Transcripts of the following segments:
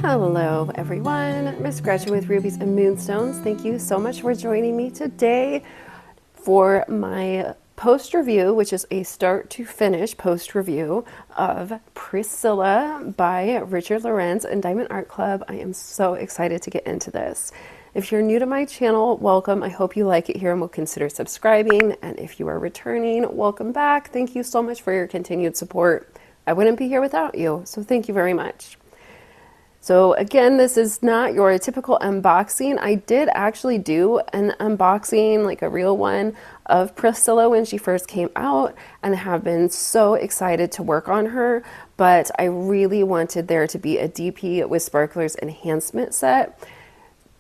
Hello everyone, Miss Gretchen with Rubies and Moonstones. Thank you so much for joining me today for my post review, which is a start to finish post review of Priscilla by Richard Lorenz and Diamond Art Club. I am so excited to get into this. If you're new to my channel, welcome. I hope you like it here and will consider subscribing. And if you are returning, welcome back. Thank you so much for your continued support. I wouldn't be here without you, so thank you very much. So again, this is not your typical unboxing. I did actually do an unboxing, like a real one, of Priscilla when she first came out and have been so excited to work on her, but I really wanted there to be a DP with Sparklers Enhancement set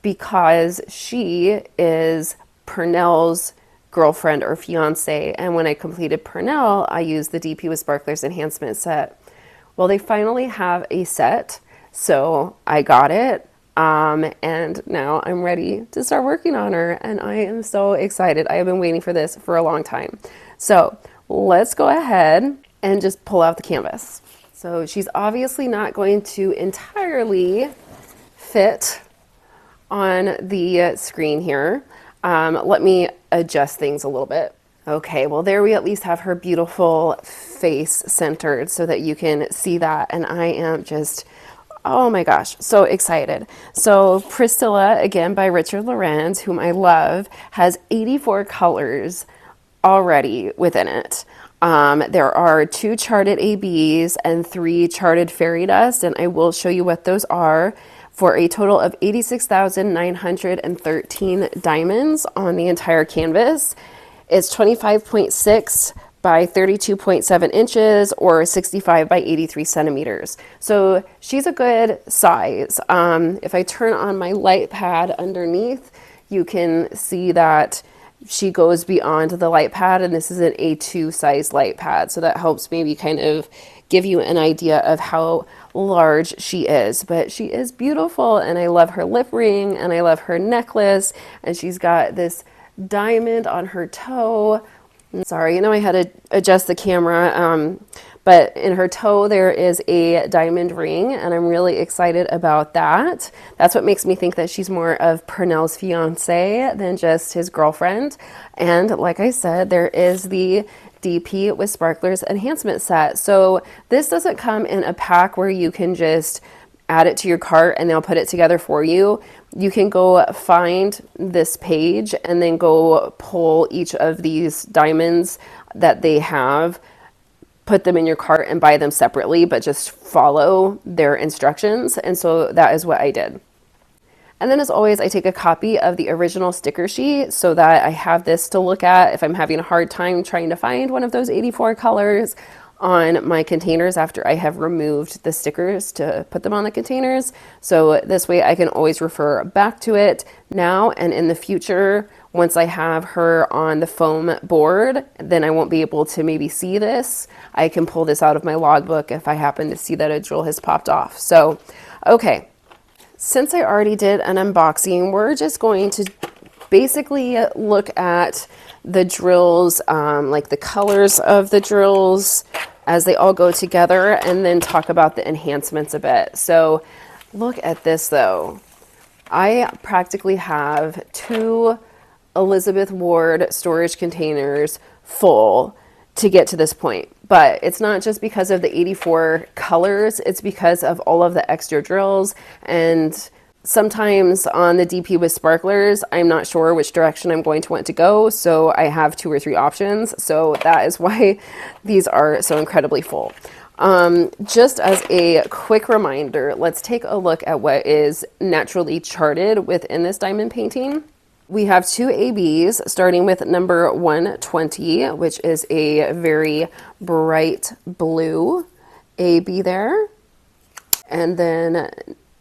because she is Pernell's girlfriend or fiance, and when I completed Pernell, I used the DP with Sparklers Enhancement set. Well, they finally have a set. So I got it, and now I'm ready to start working on her, and I am so excited. I have been waiting for this for a long time. So let's go ahead and just pull out the canvas. So she's obviously not going to entirely fit on the screen here. Let me adjust things a little bit. Okay, well there we at least have her beautiful face centered so that you can see that, and I am just... oh my gosh, so excited. So Priscilla, again by Richard Lorenz, whom I love, has 84 colors already within it. There are 2 charted ABs and 3 charted fairy dust, and I will show you what those are, for a total of 86,913 diamonds on the entire canvas. It's 25.6 by 32.7 inches or 65 by 83 centimeters. So she's a good size. If I turn on my light pad underneath, you can see that she goes beyond the light pad, and this is an A2 size light pad. So that helps maybe kind of give you an idea of how large she is. But she is beautiful, and I love her lip ring, and I love her necklace, and she's got this diamond on her toe. Sorry, I had to adjust the camera, but in her toe there is a diamond ring, and I'm really excited about that. That's what makes me think that she's more of Pernell's fiance than just his girlfriend. And like I said, there is the DP with Sparklers Enhancement set. So this doesn't come in a pack where you can just add it to your cart and they'll put it together for you. You can go find this page and then go pull each of these diamonds that they have, put them in your cart and buy them separately, but just follow their instructions. And so that is what I did. And then as always, I take a copy of the original sticker sheet so that I have this to look at if I'm having a hard time trying to find one of those 84 colors on my containers after I have removed the stickers to put them on the containers. So this way I can always refer back to it now and in the future. Once I have her on the foam board, then I won't be able to maybe see this. I can pull this out of my logbook if I happen to see that a drill has popped off. So, okay, since I already did an unboxing, we're just going to basically look at the drills, like the colors of the drills as they all go together, and then talk about the enhancements a bit. So look at this though. I practically have 2 Elizabeth Ward storage containers full to get to this point. But it's not just because of the 84 colors, it's because of all of the extra drills. And sometimes on the DP with Sparklers, I'm not sure which direction I'm going to want to go, so I have 2 or 3 options. So that is why these are so incredibly full. Just as a quick reminder, let's take a look at what is naturally charted within this diamond painting. We have 2 ABs, starting with number 120, which is a very bright blue AB there. And then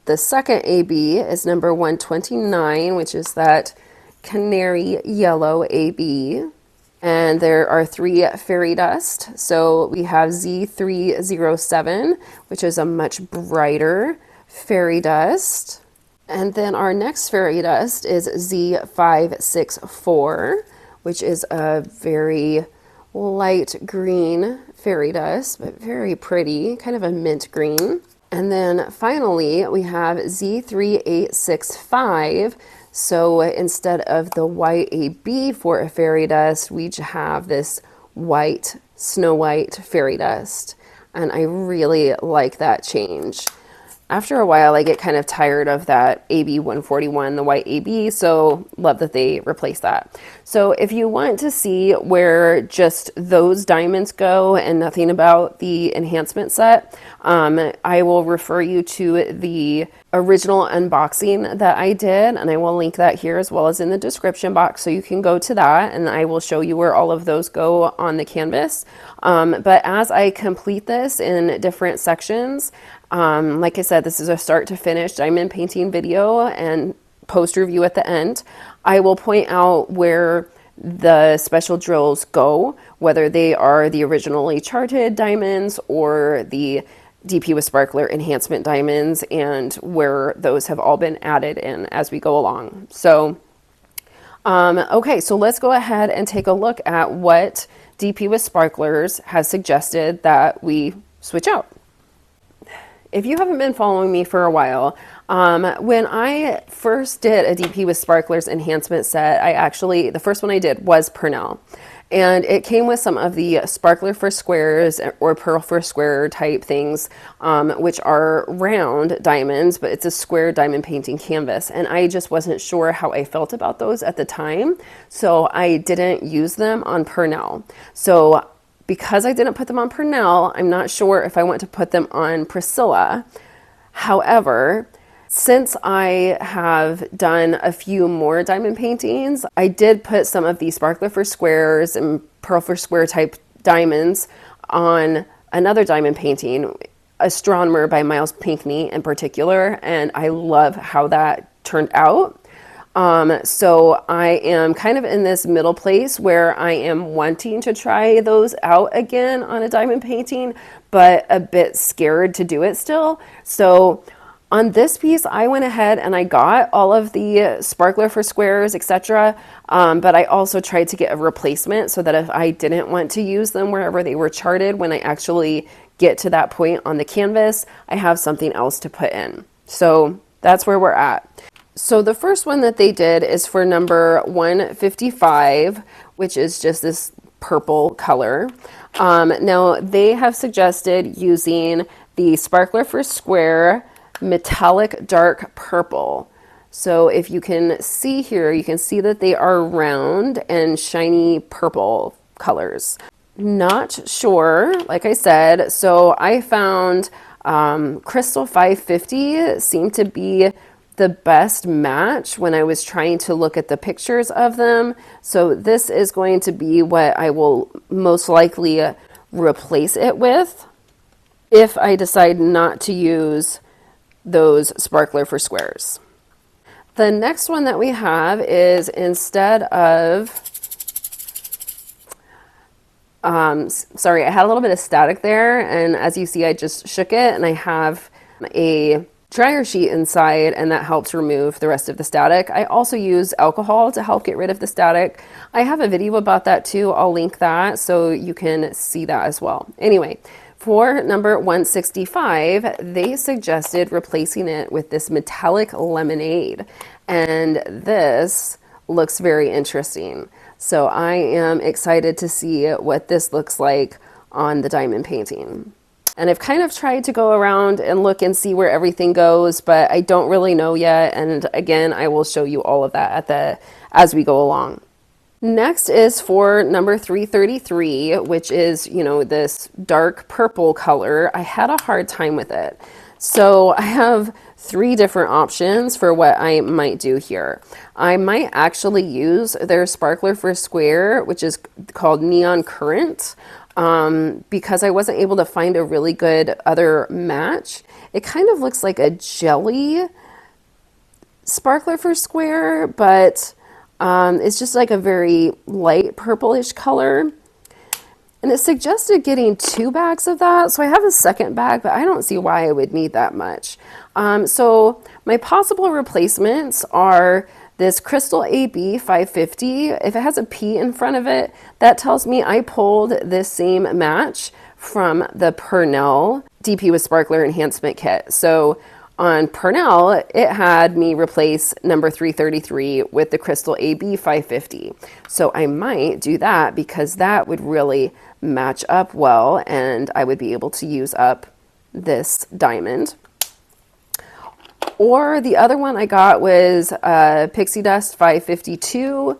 the second AB is number 129, which is that canary yellow AB. And there are 3 fairy dust. So we have Z307, which is a much brighter fairy dust. And then our next fairy dust is Z564, which is a very light green fairy dust, but very pretty, kind of a mint green. And then finally, we have Z3865. So instead of the white AB for a fairy dust, we have this white, Snow White fairy dust. And I really like that change. After a while, I get kind of tired of that AB 141, the white AB, so love that they replaced that. So if you want to see where just those diamonds go and nothing about the enhancement set, I will refer you to the original unboxing that I did, and I will link that here as well as in the description box, so you can go to that and I will show you where all of those go on the canvas. But as I complete this in different sections, like I said, this is a start to finish diamond painting video and post review at the end. I will point out where the special drills go, whether they are the originally charted diamonds or the DP with Sparkler enhancement diamonds, and where those have all been added in as we go along. So, okay, so let's go ahead and take a look at what DP with Sparklers has suggested that we switch out. If you haven't been following me for a while, when I first did a DP with Sparklers enhancement set, the first one I did was Purnell. And it came with some of the Sparkler for Squares or Pearl for Square type things, which are round diamonds, but it's a square diamond painting canvas. And I just wasn't sure how I felt about those at the time, so I didn't use them on Purnell. So because I didn't put them on Purnell, I'm not sure if I want to put them on Priscilla. However, since I have done a few more diamond paintings, I did put some of the Sparkler for Squares and Pearl for Square type diamonds on another diamond painting, Astronomer by Miles Pinckney in particular, and I love how that turned out. So I am kind of in this middle place where I am wanting to try those out again on a diamond painting, but a bit scared to do it still. So on this piece, I went ahead and I got all of the Sparkler for Squares, etc. But I also tried to get a replacement so that if I didn't want to use them wherever they were charted, when I actually get to that point on the canvas, I have something else to put in. So that's where we're at. So the first one that they did is for number 155, which is just this purple color. Now they have suggested using the Sparkler for Square metallic dark purple. So if you can see here, you can see that they are round and shiny purple colors. Not sure, like I said, so I found Crystal 550 seemed to be the best match when I was trying to look at the pictures of them. So this is going to be what I will most likely replace it with if I decide not to use those Sparkler for Squares. The next one that we have is, instead of, sorry, I had a little bit of static there, and as you see, I just shook it, and I have a dryer sheet inside, and that helps remove the rest of the static. I also use alcohol to help get rid of the static. I have a video about that too. I'll link that so you can see that as well. Anyway, for number 165, they suggested replacing it with this metallic lemonade, and this looks very interesting. So I am excited to see what this looks like on the diamond painting. And I've kind of tried to go around and look and see where everything goes, but I don't really know yet. And again, I will show you all of that as we go along. Next is for number 333, which is, this dark purple color. I had a hard time with it. So I have 3 different options for what I might do here. I might actually use their Sparkler for Square, which is called Neon Current, because I wasn't able to find a really good other match. It kind of looks like a jelly Sparkler for Square, but it's just like a very light purplish color. And it suggested getting 2 bags of that. So I have a second bag, but I don't see why I would need that much. So my possible replacements are this Crystal AB 550. If it has a P in front of it, that tells me I pulled this same match from the Purnell DP with Sparkler Enhancement Kit. So on Purnell, it had me replace number 333 with the Crystal AB 550. So I might do that because that would really match up well and I would be able to use up this diamond. Or the other one I got was Pixie Dust 552,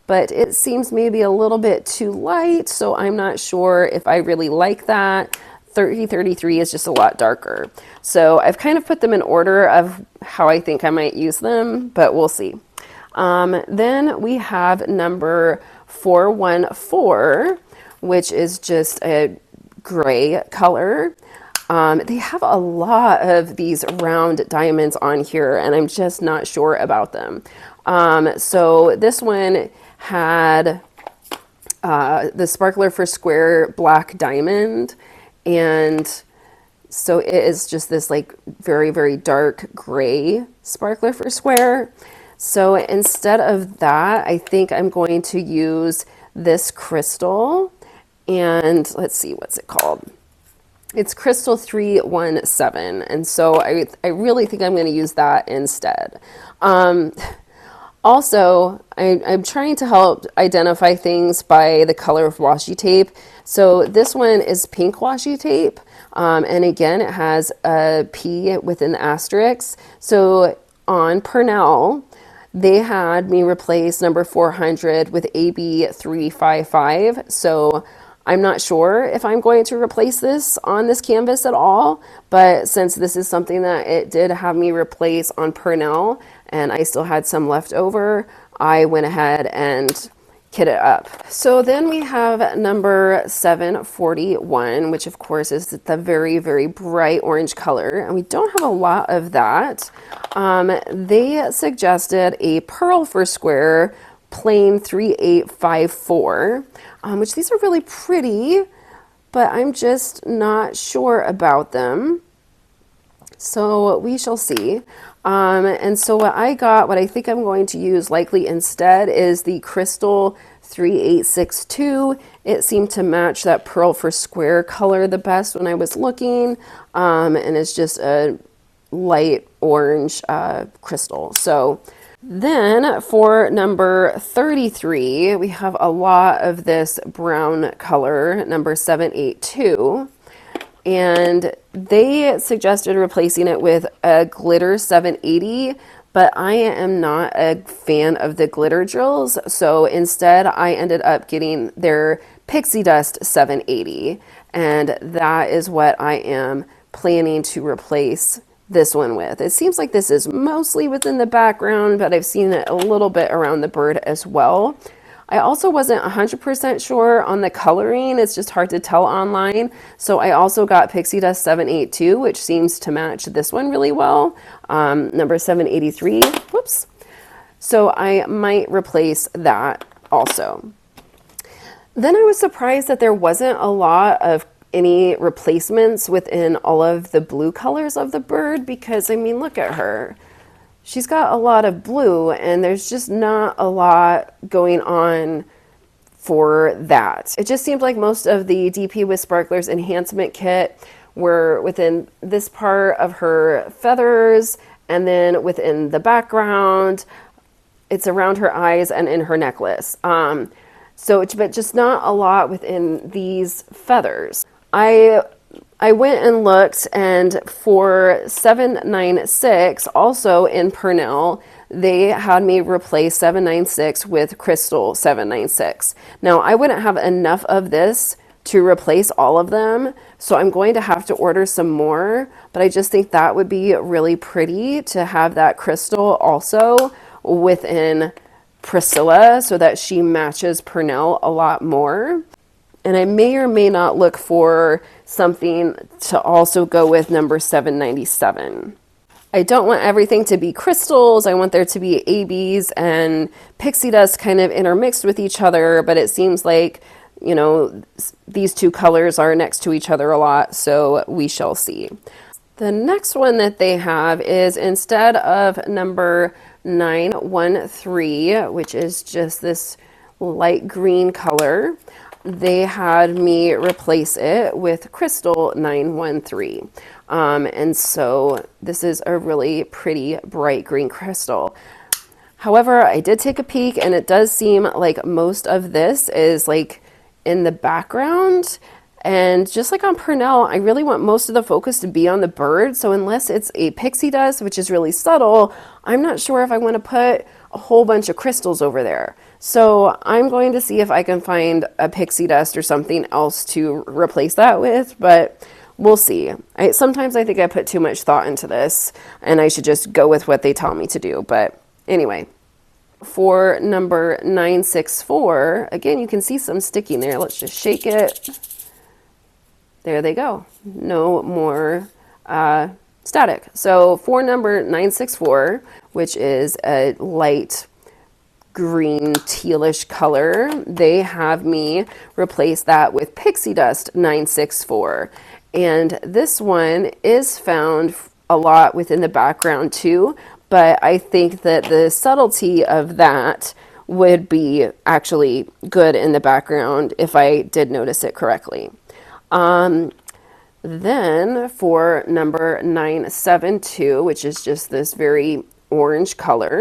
but it seems maybe a little bit too light, so I'm not sure if I really like that. 3033 is just a lot darker. So I've kind of put them in order of how I think I might use them, but we'll see. Then we have number 414, which is just a gray color. They have a lot of these round diamonds on here, and I'm just not sure about them. So this one had the Sparkler for Square black diamond, and so it is just this like very, very dark gray Sparkler for Square. So instead of that, I think I'm going to use this crystal, and let's see, what's it called? It's Crystal 317, and so I really think I'm going to use that instead. Also, I'm trying to help identify things by the color of washi tape. So this one is pink washi tape, and again, it has a P within the asterisk. So on Purnell, they had me replace number 400 with AB 355. So I'm not sure if I'm going to replace this on this canvas at all, but since this is something that it did have me replace on Purnell and I still had some left over, I went ahead and kit it up. So then we have number 741, which of course is the very, very bright orange color, and we don't have a lot of that. They suggested a pearl for square plain 3854, which these are really pretty, but I'm just not sure about them. So we shall see. And so what I think I'm going to use likely instead is the Crystal 3862. It seemed to match that pearl for square color the best when I was looking, and it's just a light orange crystal. So then for number 33, we have a lot of this brown color, number 782. And they suggested replacing it with a glitter 780, but I am not a fan of the glitter drills. So instead, I ended up getting their Pixie Dust 780. And that is what I am planning to replace this one with. It seems like this is mostly within the background, but I've seen it a little bit around the bird as well. I also wasn't 100% sure on the coloring. It's just hard to tell online. So I also got Pixie Dust 782, which seems to match this one really well. Number 783, whoops. So I might replace that also. Then I was surprised that there wasn't a lot of any replacements within all of the blue colors of the bird, because I mean, look at her. She's got a lot of blue and there's just not a lot going on for that. It just seemed like most of the DP with Sparklers Enhancement Kit were within this part of her feathers, and then within the background, it's around her eyes and in her necklace. But just not a lot within these feathers. I went and looked, and for 796, also in Purnell, they had me replace 796 with Crystal 796. Now, I wouldn't have enough of this to replace all of them, so I'm going to have to order some more, but I just think that would be really pretty to have that crystal also within Priscilla so that she matches Purnell a lot more. And I may or may not look for something to also go with number 797. I don't want everything to be crystals. I want there to be ABs and pixie dust kind of intermixed with each other, but it seems like, you know, these two colors are next to each other a lot, so we shall see. The next one that they have is, instead of number 913, which is just this light green color, they had me replace it with Crystal 913. And so this is a really pretty bright green crystal. However, I did take a peek and it does seem like most of this is like in the background. And just like on Purnell, I really want most of the focus to be on the bird. So unless it's a pixie dust, which is really subtle, I'm not sure if I want to put a whole bunch of crystals over there. So I'm going to see if I can find a pixie dust or something else to replace that with, but we'll see. Sometimes I think I put too much thought into this and I should just go with what they tell me to do. But anyway, for number 964, again, you can see some sticking there. Let's just shake it. There they go. No more static. So for number 964, which is a light green tealish color, they have me replace that with Pixie Dust 964. And this one is found a lot within the background too, but I think that the subtlety of that would be actually good in the background if I did notice it correctly. Then for number 972, which is just this very orange color,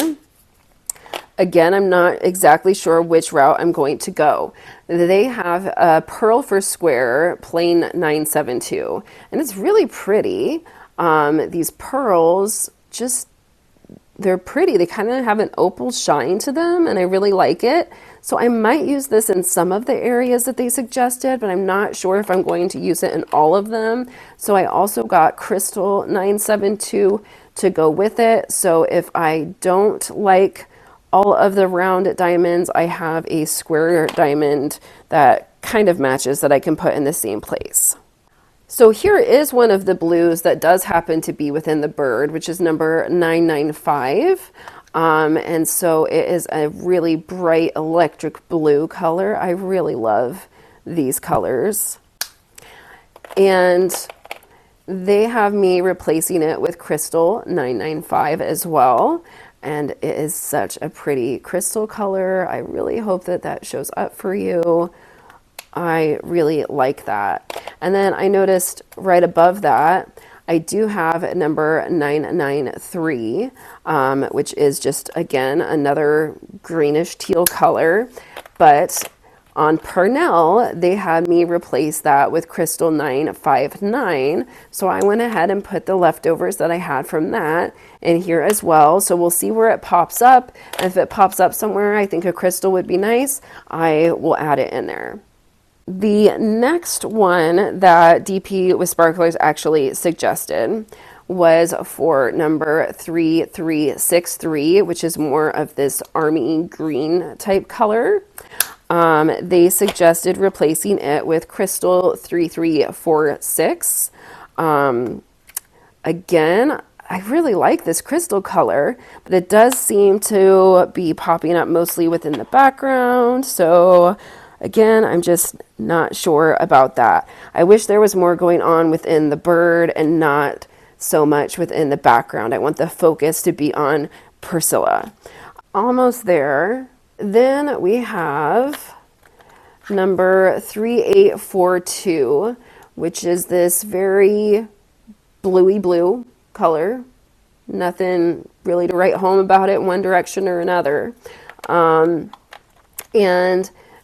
again, I'm not exactly sure which route I'm going to go. They have a Pearl for Square plain 972, and it's really pretty. These pearls, they're pretty. They kind of have an opal shine to them, and I really like it. So I might use this in some of the areas that they suggested, but I'm not sure if I'm going to use it in all of them. So I also got Crystal 972 to go with it. So if I don't like all of the round diamonds, I have a square diamond that kind of matches that I can put in the same place. So here is one of the blues that does happen to be within the bird, which is number 995. And so it is a really bright electric blue color. I really love these colors. And they have me replacing it with Crystal 995 as well. And it is such a pretty crystal color. I really hope that that shows up for you. I really like that. And then I noticed right above that, I do have number 993, which is just, again, another greenish teal color. But on Purnell, they had me replace that with Crystal 959. So I went ahead and put the leftovers that I had from that in here as well. So we'll see where it pops up. And if it pops up somewhere I think a crystal would be nice, I will add it in there. The next one that DP with Sparklers actually suggested was for number 3363, which is more of this army green type color. They suggested replacing it with Crystal 3346. Again, I really like this crystal color, but it does seem to be popping up mostly within the background. So again, I'm just not sure about that. I wish there was more going on within the bird and not so much within the background. I want the focus to be on Priscilla. Almost there. Then we have number 3842, which is this very bluey blue color. Nothing really to write home about it in one direction or another. And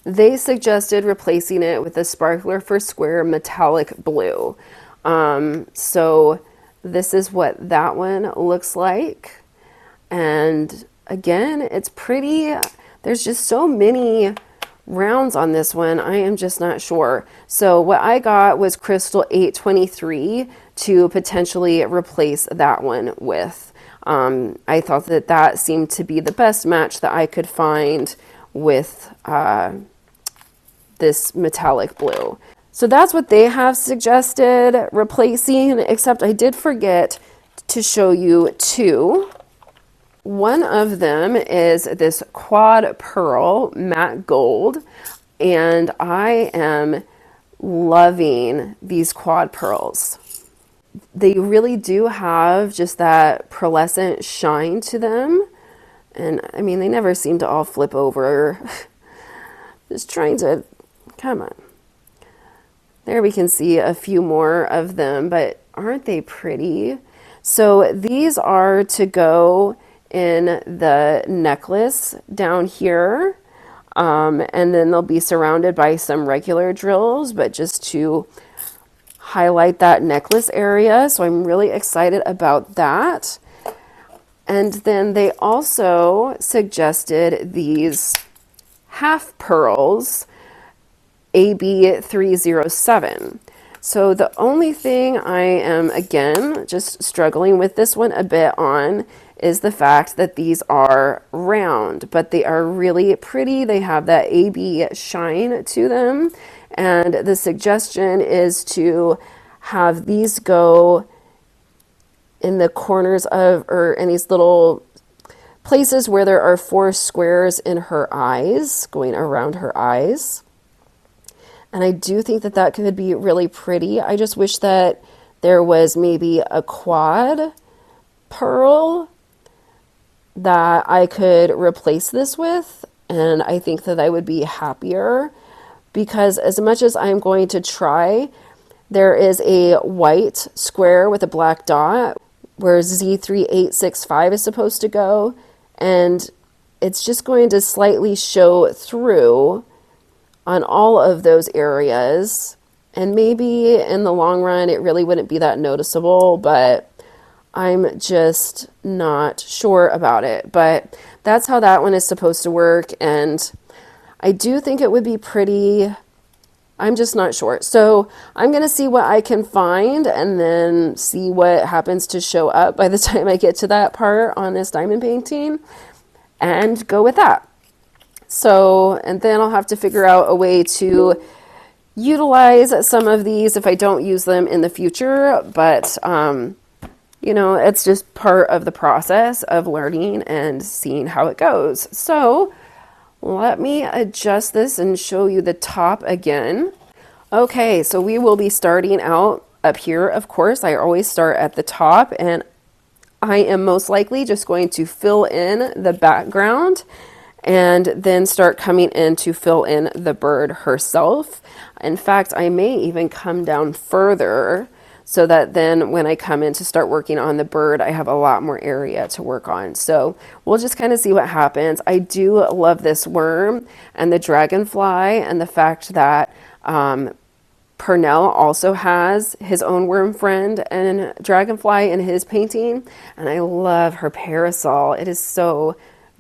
they suggested replacing it with a Sparkler for Square metallic blue. So this is what that one looks like. And again, it's pretty. There's just so many rounds on this one. I am just not sure. So what I got was Crystal 823 to potentially replace that one with. I thought that that seemed to be the best match that I could find with this metallic blue. So that's what they have suggested replacing, except I did forget to show you two. One of them is this quad pearl matte gold, and I am loving these quad pearls. They really do have just that pearlescent shine to them, and I mean, they never seem to all flip over. Just trying to Come on. There we can see a few more of them, but aren't they pretty? So these are to go in the necklace down here, and then they'll be surrounded by some regular drills, but just to highlight that necklace area. So I'm really excited about that. And then they also suggested these half pearls, AB307. So the only thing I am, again, just struggling with this one a bit on is the fact that these are round, but they are really pretty. They have that AB shine to them. And the suggestion is to have these go in the corners of, or in these little places where there are 4 squares in her eyes, going around her eyes. And I do think that that could be really pretty. I just wish that there was maybe a quad pearl that I could replace this with. And I think that I would be happier, because as much as I'm going to try, there is a white square with a black dot where Z3865 is supposed to go. And it's just going to slightly show through on all of those areas, and maybe in the long run it really wouldn't be that noticeable, but I'm just not sure about it. But that's how that one is supposed to work, and I do think it would be pretty. I'm just not sure. So I'm going to see what I can find and then see what happens to show up by the time I get to that part on this diamond painting and go with that. So, and then I'll have to figure out a way to utilize some of these if I don't use them in the future. But, you know, it's just part of the process of learning and seeing how it goes. So let me adjust this and show you the top again. Okay, so we will be starting out up here. Of course, I always start at the top, and I am most likely just going to fill in the background and then start coming in to fill in the bird herself. In fact, I may even come down further so that then when I come in to start working on the bird, I have a lot more area to work on. So we'll just kind of see what happens. I do love this worm and the dragonfly, and the fact that Purnell also has his own worm friend and dragonfly in his painting. And I love her parasol. It is so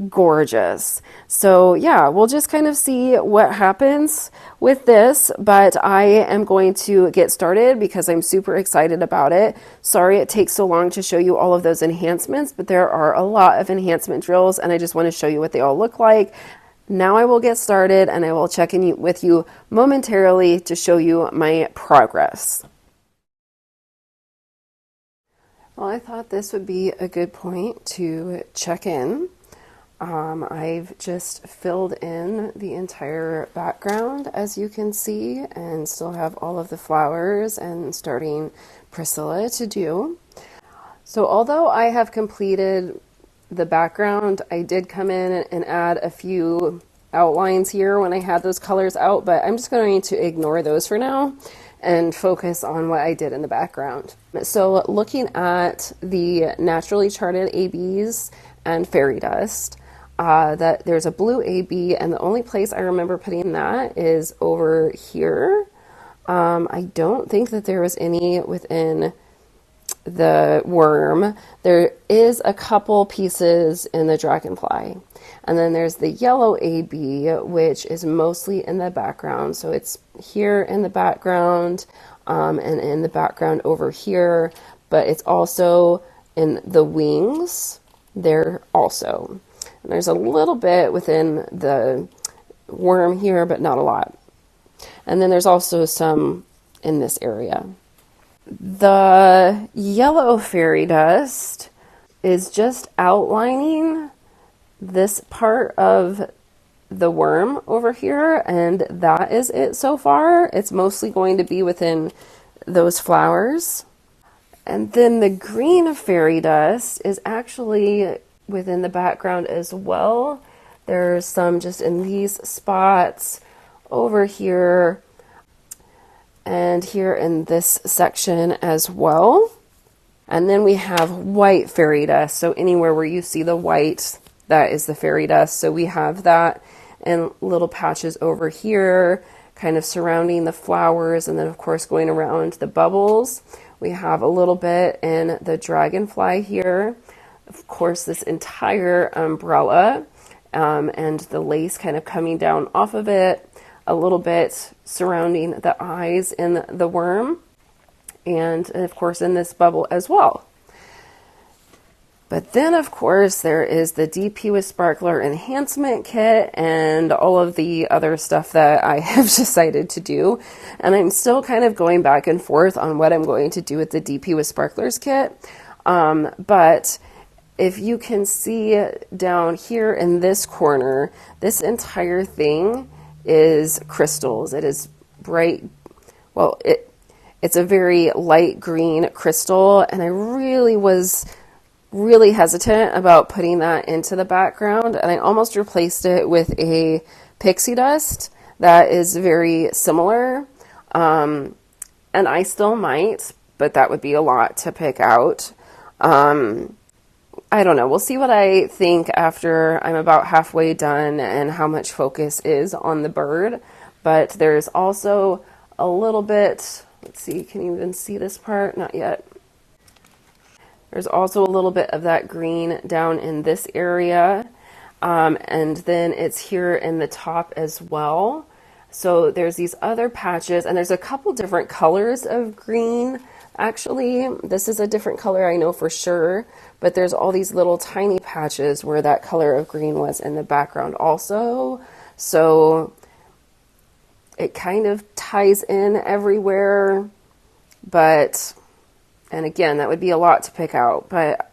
gorgeous. So yeah, we'll just kind of see what happens with this, but I am going to get started because I'm super excited about it. Sorry it takes so long to show you all of those enhancements, but there are a lot of enhancement drills and I just want to show you what they all look like. Now I will get started and I will check in with you momentarily to show you my progress. Well, I thought this would be a good point to check in. I've just filled in the entire background, as you can see, and still have all of the flowers and starting Priscilla to do. So although I have completed the background, I did come in and add a few outlines here when I had those colors out, but I'm just going to ignore those for now and focus on what I did in the background. So looking at the naturally charted ABs and fairy dust, that there's a blue AB, and the only place I remember putting that is over here. I don't think that there was any within the worm. There is a couple pieces in the dragonfly. And then there's the yellow AB, which is mostly in the background. So it's here in the background, and in the background over here, but it's also in the wings there also. And there's a little bit within the worm here, but not a lot. And then there's also some in this area. The yellow fairy dust is just outlining this part of the worm over here, and that is it so far. It's mostly going to be within those flowers. And then the green fairy dust is actually within the background as well. There's some just in these spots over here and here in this section as well. And then we have white fairy dust. So anywhere where you see the white, that is the fairy dust. So we have that in little patches over here, kind of surrounding the flowers, and then of course going around the bubbles. We have a little bit in the dragonfly here. Of course, this entire umbrella and the lace kind of coming down off of it, a little bit surrounding the eyes in the worm, and of course in this bubble as well. But then of course there is the DP with Sparkler Enhancement Kit and all of the other stuff that I have decided to do. And I'm still kind of going back and forth on what I'm going to do with the DP with Sparklers kit. But if you can see down here in this corner, this entire thing is crystals. It is bright, well, it's a very light green crystal, and I really was really hesitant about putting that into the background, and I almost replaced it with a pixie dust that is very similar, and I still might, but that would be a lot to pick out. I don't know. We'll see what I think after I'm about halfway done and how much focus is on the bird. But there's also a little bit, let's see, can you even see this part? Not yet. There's also a little bit of that green down in this area. And then it's here in the top as well. So there's these other patches, and there's a couple different colors of green. Actually, this is a different color, I know for sure, but there's all these little tiny patches where that color of green was in the background also. So it kind of ties in everywhere, but, and again, that would be a lot to pick out, but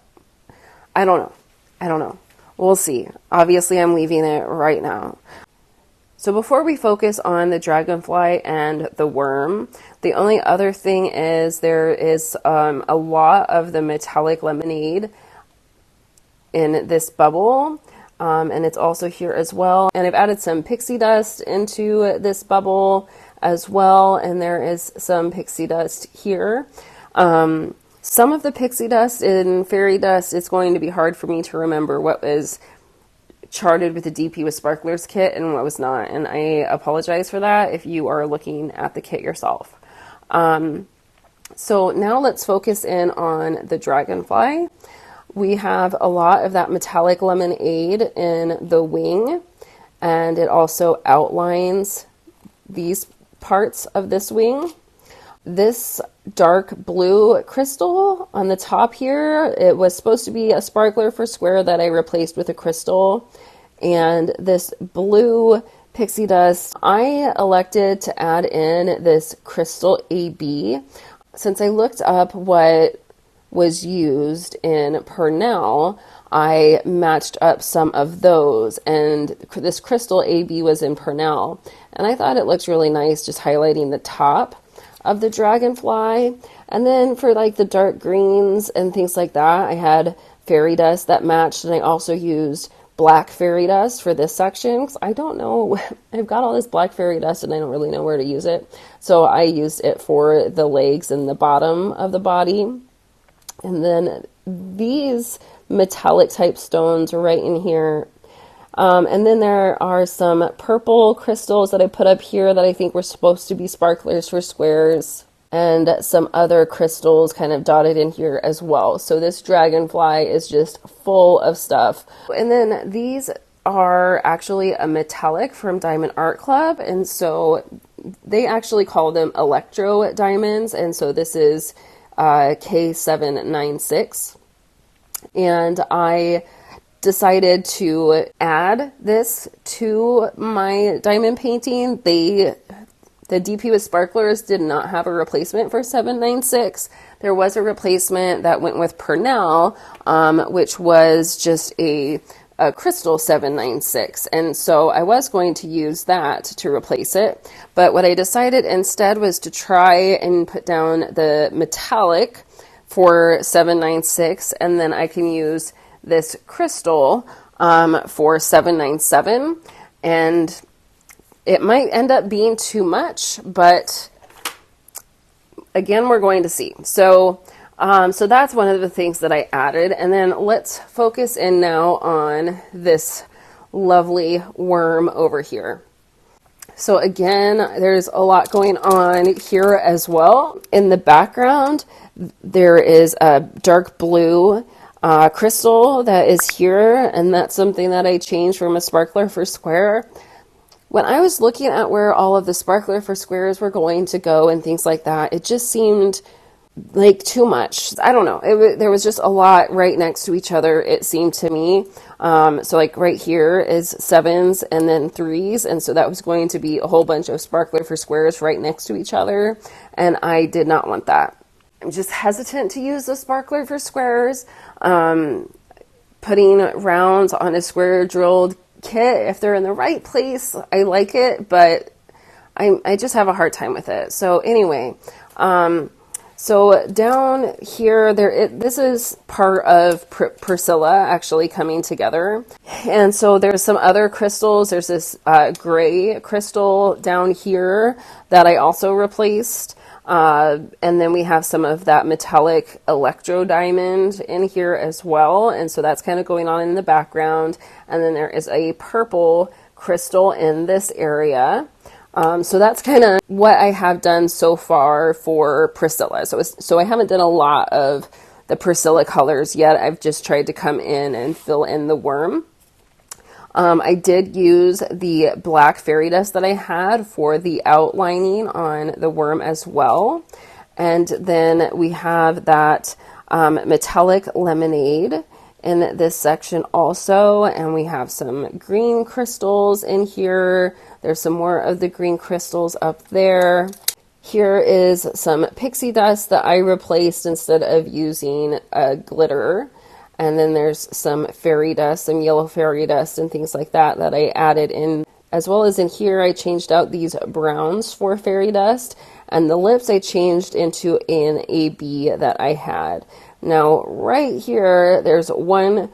I don't know. We'll see. Obviously, I'm leaving it right now. So before we focus on the dragonfly and the worm, the only other thing is there is a lot of the metallic lemonade in this bubble, and it's also here as well. And I've added some pixie dust into this bubble as well, and there is some pixie dust here. Some of the pixie dust and fairy dust, it's going to be hard for me to remember what was charted with the DP with Sparklers kit and what was not, and I apologize for that if you are looking at the kit yourself. So now let's focus in on the dragonfly. We have a lot of that metallic lemonade in the wing, and it also outlines these parts of this wing. This dark blue crystal on the top here, it was supposed to be a sparkler for square that I replaced with a crystal. And this blue pixie dust, I elected to add in this crystal AB. Since I looked up what was used in Purnell, I matched up some of those, and this crystal AB was in Purnell. And I thought it looked really nice just highlighting the top of the dragonfly. And then for like the dark greens and things like that, I had fairy dust that matched, and I also used black fairy dust for this section because I don't know, I've got all this black fairy dust and I don't really know where to use it. So I used it for the legs and the bottom of the body. And then these metallic type stones are right in here. And then there are some purple crystals that I put up here that I think were supposed to be sparklers for squares, and some other crystals kind of dotted in here as well. So this dragonfly is just full of stuff. And then these are actually a metallic from Diamond Art Club, and so they actually call them electro diamonds, and so this is K796. And I decided to add this to my diamond painting. The DP with Sparklers did not have a replacement for 796. There was a replacement that went with Purnell, which was just a crystal 796. And so I was going to use that to replace it. But what I decided instead was to try and put down the metallic for 796, and then I can use this crystal for 797. And It might end up being too much, but again, we're going to see. So, so that's one of the things that I added. And then let's focus in now on this lovely worm over here. So again, there's a lot going on here as well. In the background, there is a dark blue crystal that is here, and that's something that I changed from a sparkler for square. When I was looking at where all of the sparkler for squares were going to go and things like that, it just seemed like too much. I don't know. There was just a lot right next to each other, it seemed to me. So like right here is 7s and then 3s. And so that was going to be a whole bunch of sparkler for squares right next to each other. And I did not want that. I'm just hesitant to use the sparkler for squares. Putting rounds on a square drilled kit, if they're in the right place, I like it, but I just have a hard time with it. So anyway, so down here, this is part of Priscilla actually coming together. And so there's some other crystals. There's this gray crystal down here that I also replaced. And then we have some of that metallic electro diamond in here as well. And so that's kind of going on in the background. And then there is a purple crystal in this area. So that's kind of what I have done so far for Priscilla. So I haven't done a lot of the Priscilla colors yet. I've just tried to come in and fill in the worm. I did use the black fairy dust that I had for the outlining on the worm as well. And then we have that metallic lemonade in this section also. And we have some green crystals in here. There's some more of the green crystals up there. Here is some pixie dust that I replaced instead of using a glitter. And then there's some fairy dust, some yellow fairy dust and things like that that I added in. As well as in here, I changed out these browns for fairy dust. And the lips I changed into an AB that I had. Now, right here, there's one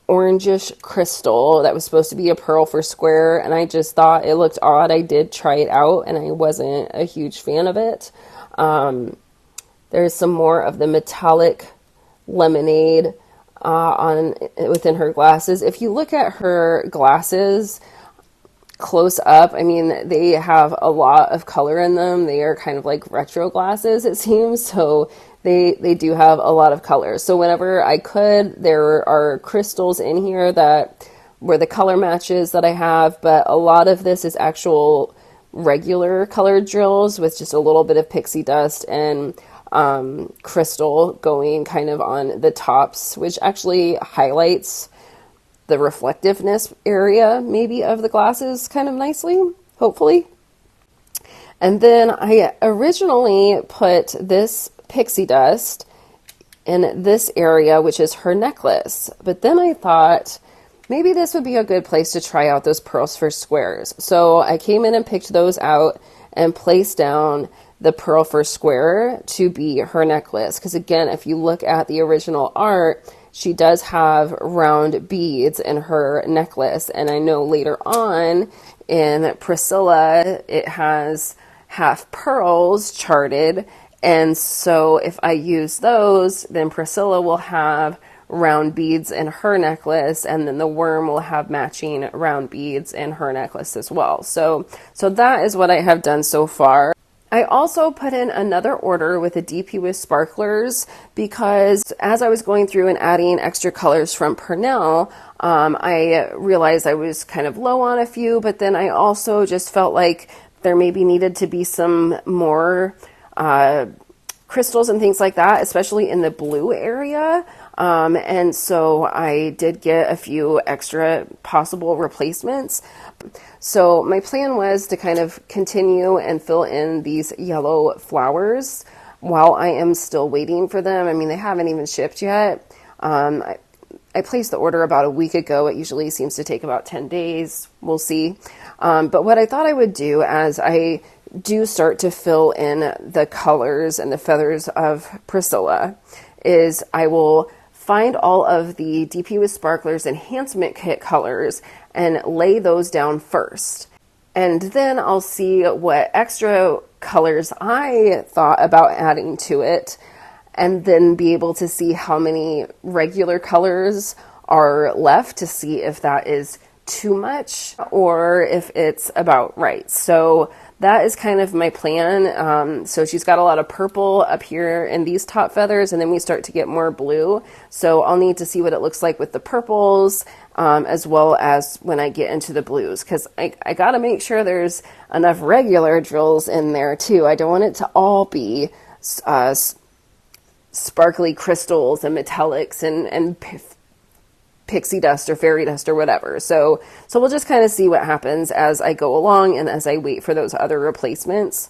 orangish crystal that was supposed to be a pearl for square. And I just thought it looked odd. I did try it out, and I wasn't a huge fan of it. There's some more of the metallic lemonade within her glasses. If you look at her glasses close up, I mean, they have a lot of color in them. They are kind of like retro glasses, it seems. So they do have a lot of color. So whenever I could, there are crystals in here that were the color matches that I have, but a lot of this is actual regular colored drills with just a little bit of pixie dust and crystal going kind of on the tops, which actually highlights the reflectiveness area maybe of the glasses kind of nicely, hopefully. And then I originally put this pixie dust in this area, which is her necklace. But then I thought maybe this would be a good place to try out those pearls for squares. So I came in and picked those out and placed down the pearl for square to be her necklace. Because again, if you look at the original art, she does have round beads in her necklace. And I know later on in Priscilla, it has half pearls charted. And so if I use those, then Priscilla will have round beads in her necklace, and then the worm will have matching round beads in her necklace as well. So that is what I have done so far. I also put in another order with a DP with Sparklers because as I was going through and adding extra colors from Purnell, I realized I was kind of low on a few, but then I also just felt like there maybe needed to be some more crystals and things like that, especially in the blue area. And so I did get a few extra possible replacements. So my plan was to kind of continue and fill in these yellow flowers while I am still waiting for them. I mean, they haven't even shipped yet. I placed the order about a week ago. It usually seems to take about 10 days. We'll see. But what I thought I would do as I do start to fill in the colors and the feathers of Priscilla is I will find all of the DP with Sparklers Enhancement Kit colors and lay those down first. And then I'll see what extra colors I thought about adding to it, and then be able to see how many regular colors are left to see if that is too much or if it's about right. So that is kind of my plan. So she's got a lot of purple up here in these top feathers, and then we start to get more blue. So I'll need to see what it looks like with the purples, as well as when I get into the blues, because I got to make sure there's enough regular drills in there too. I don't want it to all be sparkly crystals and metallics and pixie dust or fairy dust or whatever. So we'll just kind of see what happens as I go along and as I wait for those other replacements.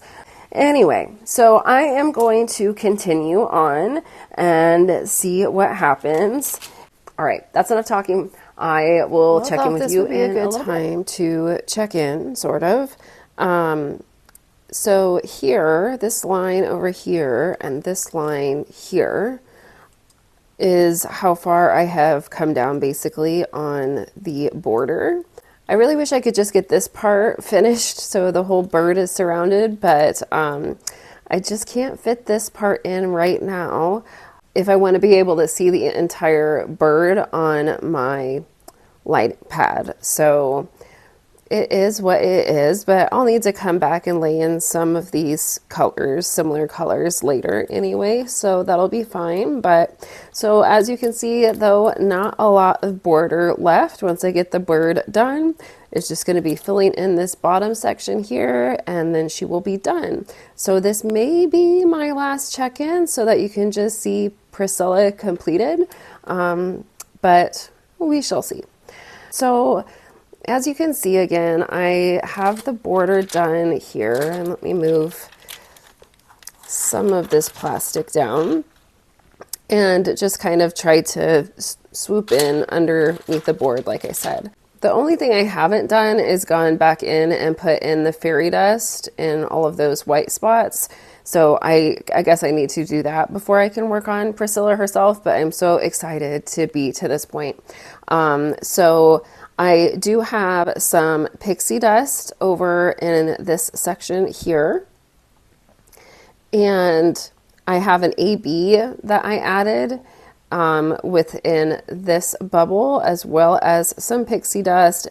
Anyway, so I am going to continue on and see what happens. All right, that's enough talking. I will check in with you in a good time to check in, sort of. So here, this line over here and this line here is how far I have come down basically on the border. I really wish I could just get this part finished so the whole bird is surrounded, but I just can't fit this part in right now if I want to be able to see the entire bird on my light pad. So it is what it is, but I'll need to come back and lay in some of these colors, similar colors later anyway, so that'll be fine. But so as you can see though, not a lot of border left. Once I get the bird done, it's just going to be filling in this bottom section here, and then she will be done. So this may be my last check-in so that you can just see Priscilla completed, but we shall see. So as you can see again, I have the border done here, and let me move some of this plastic down and just kind of try to swoop in underneath the board like I said. The only thing I haven't done is gone back in and put in the fairy dust in all of those white spots. So I guess I need to do that before I can work on Priscilla herself, but I'm so excited to be to this point. So I do have some pixie dust over in this section here, and I have an AB that I added within this bubble, as well as some pixie dust.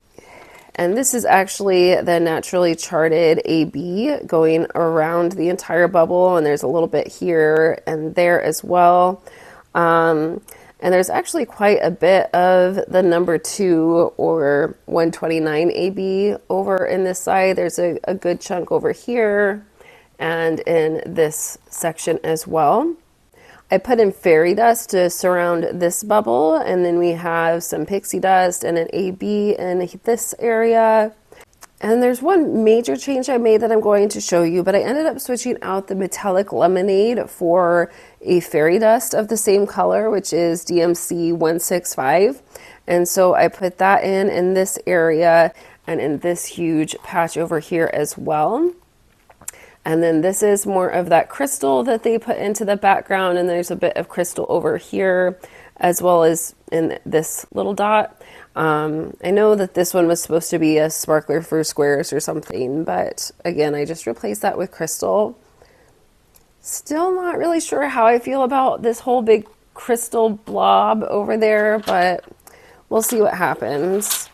And this is actually the naturally charted AB going around the entire bubble, and there's a little bit here and there as well. And there's actually quite a bit of the number 2 or 129 AB over in this side. There's a good chunk over here and in this section as well. I put in fairy dust to surround this bubble, and then we have some pixie dust and an AB in this area. And there's one major change I made that I'm going to show you, but I ended up switching out the metallic lemonade for a fairy dust of the same color, which is DMC 165. And so I put that in this area and in this huge patch over here as well. And then this is more of that crystal that they put into the background, and there's a bit of crystal over here as well as in this little dot. I know that this one was supposed to be a sparkler for squares or something, but again, I just replaced that with crystal. Still not really sure how I feel about this whole big crystal blob over there, but we'll see what happens.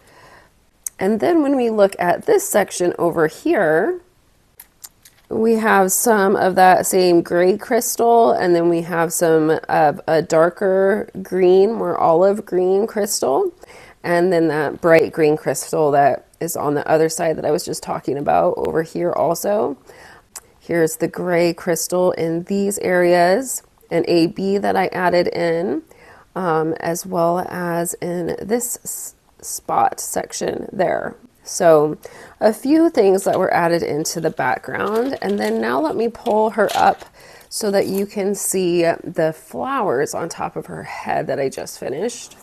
And then when we look at this section over here, we have some of that same gray crystal, and then we have some of a darker green, more olive green crystal, and then that bright green crystal that is on the other side that I was just talking about over here also. Here's the gray crystal in these areas, an AB that I added in, as well as in this spot section there. So a few things that were added into the background, and then now let me pull her up so that you can see the flowers on top of her head that I just finished.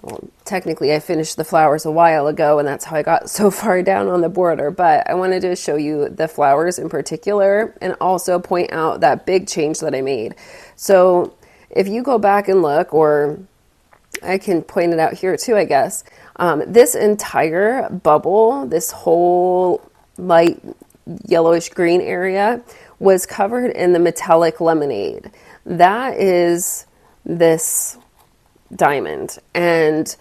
Well, technically I finished the flowers a while ago, and that's how I got so far down on the border, but I wanted to show you the flowers in particular and also point out that big change that I made. So if you go back and look, or I can point it out here too, I guess. This entire bubble, this whole light yellowish green area was covered in the metallic lemonade. That is this diamond. And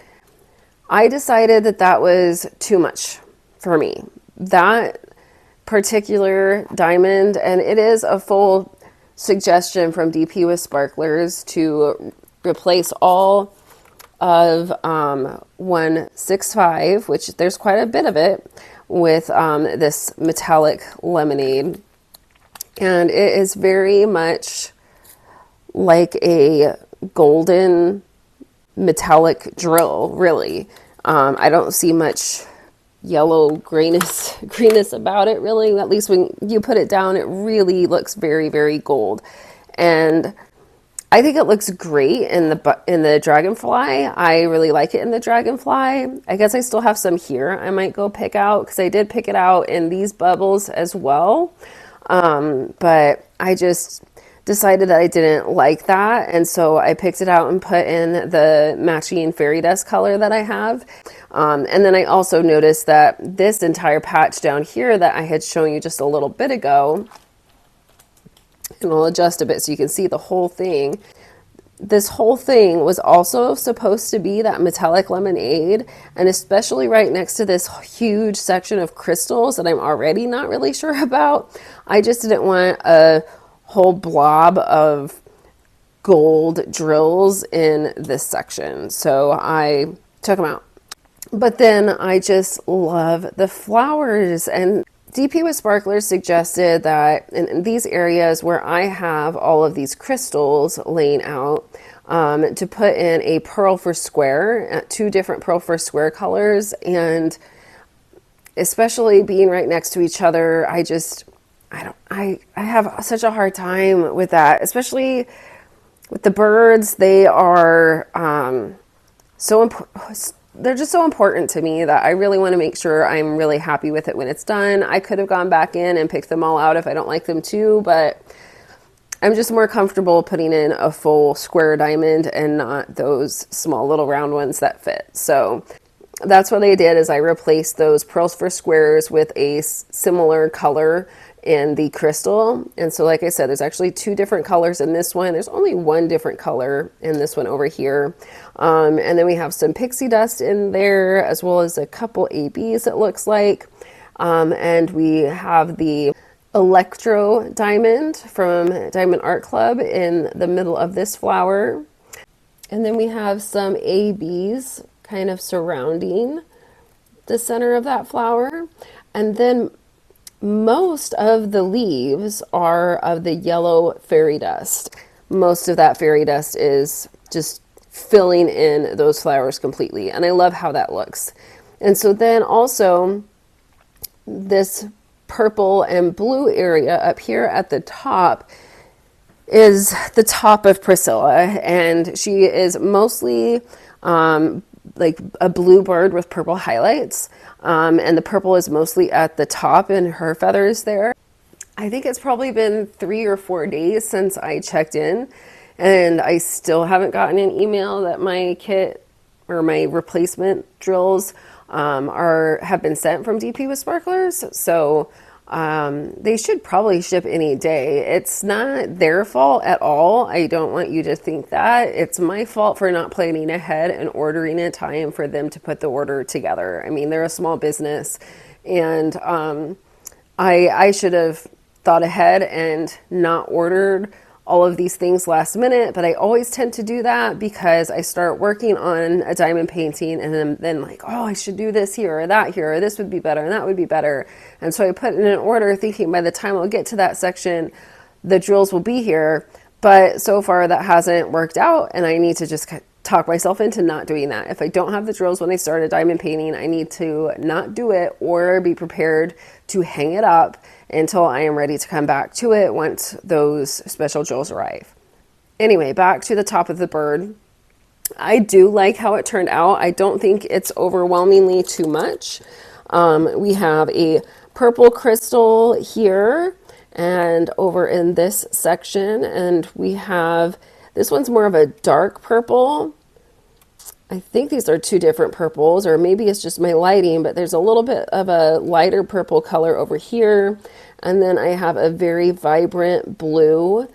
I decided that that was too much for me. That particular diamond, and it is a full suggestion from DP with Sparklers to replace all of 165, which there's quite a bit of it, with this metallic lemonade. And it is very much like a golden metallic drill, really. I don't see much yellow greenness about it, really. At least when you put it down, it really looks very, very gold. And I think it looks great in the Dragonfly. I really like it in the Dragonfly. I guess I still have some here I might go pick out, because I did pick it out in these bubbles as well. But I just decided that I didn't like that, and so I picked it out and put in the matching fairy dust color that I have. And then I also noticed that this entire patch down here that I had shown you just a little bit ago, and I'll adjust a bit so you can see the whole thing. This whole thing was also supposed to be that metallic lemonade, and especially right next to this huge section of crystals that I'm already not really sure about. I just didn't want a whole blob of gold drills in this section, so I took them out. But then I just love the flowers, and DP with Sparklers suggested that in these areas where I have all of these crystals laying out, to put in a pearl for square, 2 different pearl for square colors. And especially being right next to each other, I have such a hard time with that, especially with the birds. They are they're just so important to me that I really want to make sure I'm really happy with it when it's done. I could have gone back in and picked them all out if I don't like them too, but I'm just more comfortable putting in a full square diamond and not those small little round ones that fit. So that's what I did, is I replaced those pearls for squares with a similar color in the crystal. And so like I said, there's actually 2 different colors in this one. There's only 1 different color in this one over here. And then we have some pixie dust in there, as well as a couple ABs, it looks like. And we have the Electro Diamond from Diamond Art Club in the middle of this flower. And then we have some ABs kind of surrounding the center of that flower. And then most of the leaves are of the yellow fairy dust. Most of that fairy dust is just filling in those flowers completely. And I love how that looks. And so then also this purple and blue area up here at the top is the top of Priscilla. And she is mostly like a blue bird with purple highlights. And the purple is mostly at the top in her feathers there. I think it's probably been 3 or 4 days since I checked in, and I still haven't gotten an email that my kit or my replacement drills have been sent from DP with Sparklers. So they should probably ship any day. It's not their fault at all. I don't want you to think that. It's my fault for not planning ahead and ordering in time for them to put the order together. I mean, they're a small business, and I should have thought ahead and not ordered all of these things last minute, but I always tend to do that because I start working on a diamond painting and then like, oh, I should do this here or that here, or this would be better and that would be better. And so I put in an order thinking by the time I'll get to that section, the drills will be here. But so far that hasn't worked out, and I need to just talk myself into not doing that. If I don't have the drills when I start a diamond painting, I need to not do it or be prepared to hang it up until I am ready to come back to it once those special drills arrive. Anyway, back to the top of the bird. I do like how it turned out. I don't think it's overwhelmingly too much. We have a purple crystal here and over in this section, and we have, this one's more of a dark purple, I think these are two different purples, or maybe it's just my lighting, but there's a little bit of a lighter purple color over here. And then I have a very vibrant blue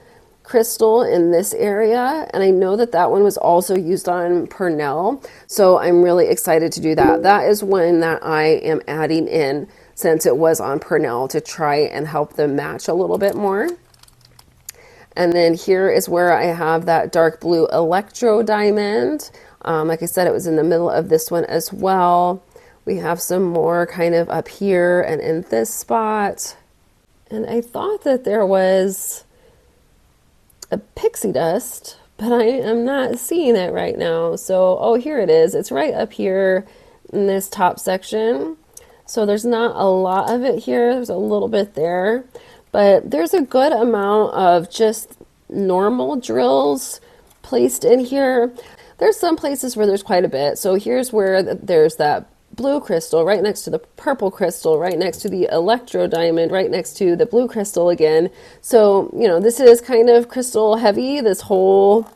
crystal in this area. And I know that that one was also used on Purnell. So I'm really excited to do that. That is one that I am adding in since it was on Purnell to try and help them match a little bit more. And then here is where I have that dark blue electro diamond. Like I said, it was in the middle of this one as well. We have some more kind of up here and in this spot. And I thought that there was a pixie dust, but I am not seeing it right now. So, oh, here it is. It's right up here in this top section. So there's not a lot of it here. There's a little bit there, but there's a good amount of just normal drills placed in here. There's some places where there's quite a bit. So here's where there's that blue crystal right next to the purple crystal, right next to the electro diamond, right next to the blue crystal again. So, you know, this is kind of crystal heavy, this whole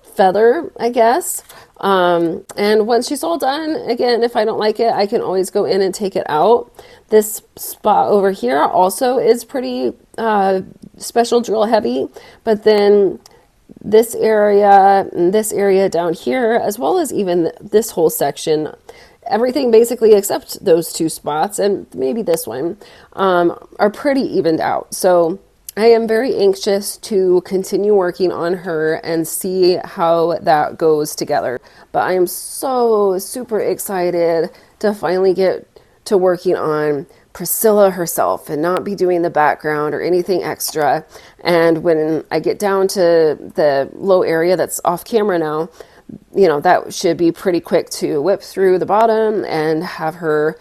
feather, I guess. And once she's all done, again, if I don't like it, I can always go in and take it out. This spot over here also is pretty special drill heavy, but then this area and this area down here, as well as even this whole section, everything basically except those two spots and maybe this one are pretty evened out. So I am very anxious to continue working on her and see how that goes together. But I am so super excited to finally get to working on Priscilla herself and not be doing the background or anything extra. And when I get down to the low area that's off camera now, you know, that should be pretty quick to whip through the bottom and have her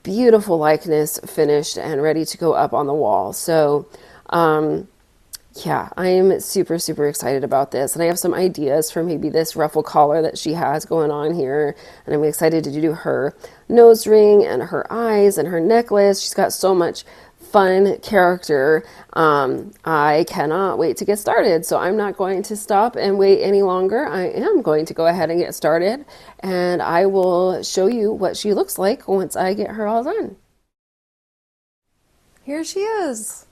beautiful likeness finished and ready to go up on the wall. So, yeah, I'm super, super excited about this. And I have some ideas for maybe this ruffle collar that she has going on here. And I'm excited to do her nose ring and her eyes and her necklace. She's got so much fun character. I cannot wait to get started. So I'm not going to stop and wait any longer. I am going to go ahead and get started. And I will show you what she looks like once I get her all done. Here she is,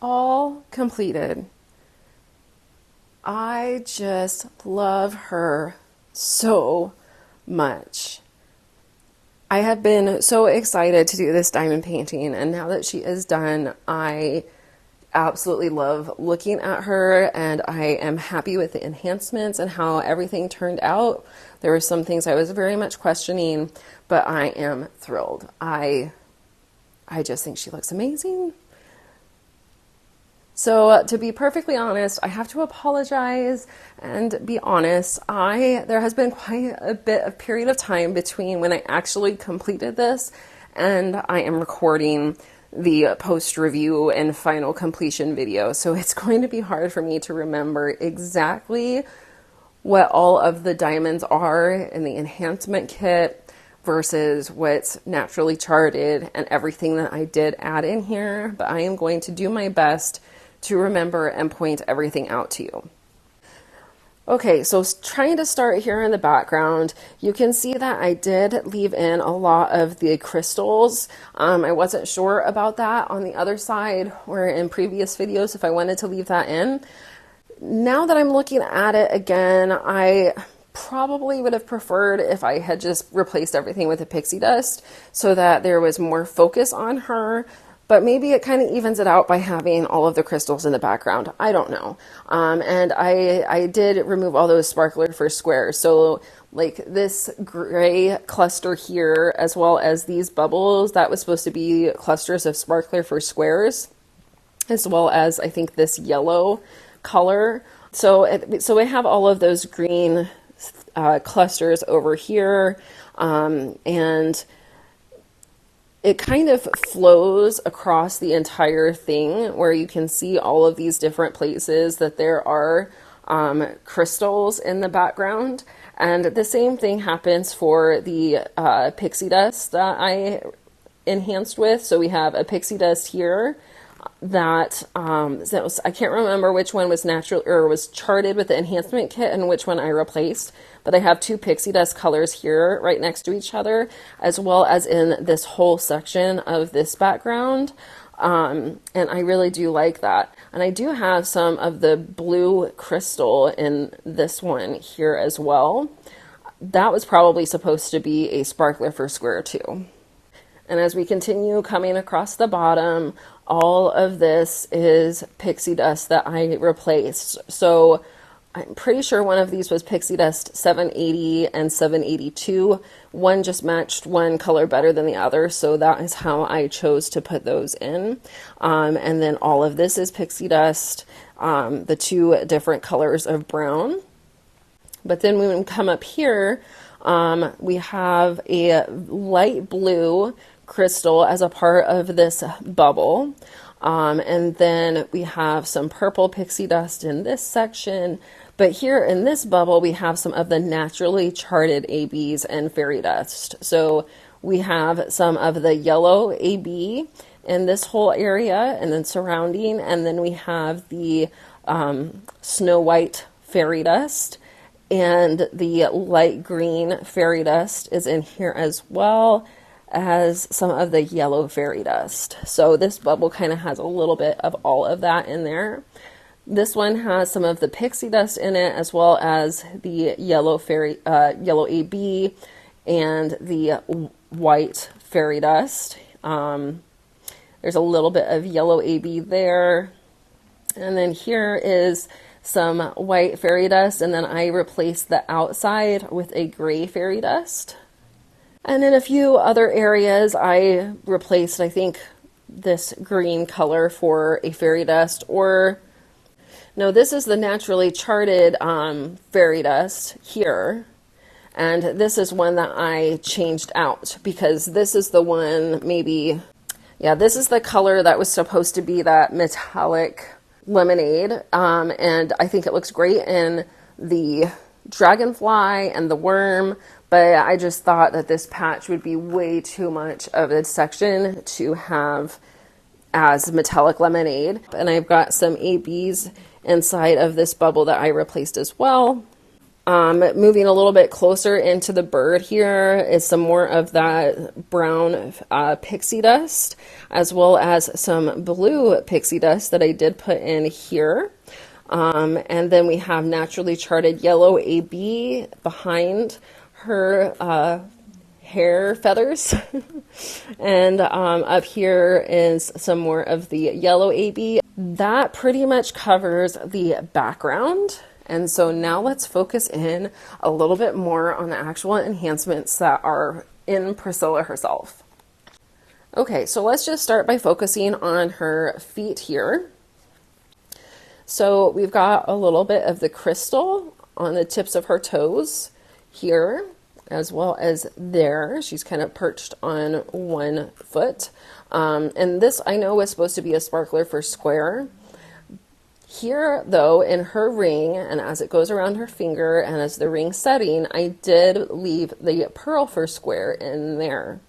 all completed. I just love her so much. I have been so excited to do this diamond painting, and now that she is done, I absolutely love looking at her, and I am happy with the enhancements and how everything turned out. There were some things I was very much questioning, but I am thrilled. I just think she looks amazing. So to be perfectly honest, I have to apologize and be honest. There has been quite a bit of period of time between when I actually completed this and I am recording the post-review and final completion video. So it's going to be hard for me to remember exactly what all of the diamonds are in the enhancement kit versus what's naturally charted and everything that I did add in here. But I am going to do my best to remember and point everything out to you. Okay, so trying to start here in the background, you can see that I did leave in a lot of the crystals. I wasn't sure about that on the other side or in previous videos if I wanted to leave that in. Now that I'm looking at it again, I probably would have preferred if I had just replaced everything with a pixie dust so that there was more focus on her. But maybe it kind of evens it out by having all of the crystals in the background. I don't know. And I did remove all those sparkler for squares. So like this gray cluster here, as well as these bubbles, that was supposed to be clusters of sparkler for squares, as well as I think this yellow color. So I have all of those green clusters over here. And it kind of flows across the entire thing where you can see all of these different places that there are crystals in the background. And the same thing happens for the pixie dust that I enhanced with. So we have a pixie dust here that I can't remember which one was natural or was charted with the enhancement kit and which one I replaced, but I have two pixie dust colors here right next to each other, as well as in this whole section of this background. And I really do like that. And I do have some of the blue crystal in this one here as well. That was probably supposed to be a sparkler for square too. And as we continue coming across the bottom, all of this is pixie dust that I replaced. So I'm pretty sure one of these was pixie dust 780 and 782. One just matched one color better than the other, so that is how I chose to put those in. And then all of this is pixie dust, the two different colors of brown. But then when we come up here, we have a light blue crystal as a part of this bubble. And then we have some purple pixie dust in this section. But here in this bubble, we have some of the naturally charted ABs and fairy dust. So we have some of the yellow AB in this whole area and then surrounding. And then we have the snow white fairy dust. And the light green fairy dust is in here as well as some of the yellow fairy dust. So this bubble kind of has a little bit of all of that in there. This one has some of the pixie dust in it, as well as the yellow AB and the white fairy dust. There's a little bit of yellow AB there. And then here is some white fairy dust, and then I replaced the outside with a gray fairy dust. And in a few other areas, I replaced, I think, this green color for a fairy dust, or no, this is the naturally charted fairy dust here. And this is one that I changed out because this is the one this is the color that was supposed to be that metallic lemonade. And I think it looks great in the dragonfly and the worm, but I just thought that this patch would be way too much of a section to have as metallic lemonade. And I've got some ABs inside of this bubble that I replaced as well. Moving a little bit closer into the bird here is some more of that brown pixie dust, as well as some blue pixie dust that I did put in here. And then we have naturally charted yellow AB behind her hair feathers. And up here is some more of the yellow AB. That pretty much covers the background. And so now let's focus in a little bit more on the actual enhancements that are in Priscilla herself. Okay, so let's just start by focusing on her feet here. So we've got a little bit of the crystal on the tips of her toes here, as well as there. She's kind of perched on one foot. And this I know was supposed to be a sparkler for square. Here, though, in her ring, and as it goes around her finger, and as the ring's setting, I did leave the pearl for square in there.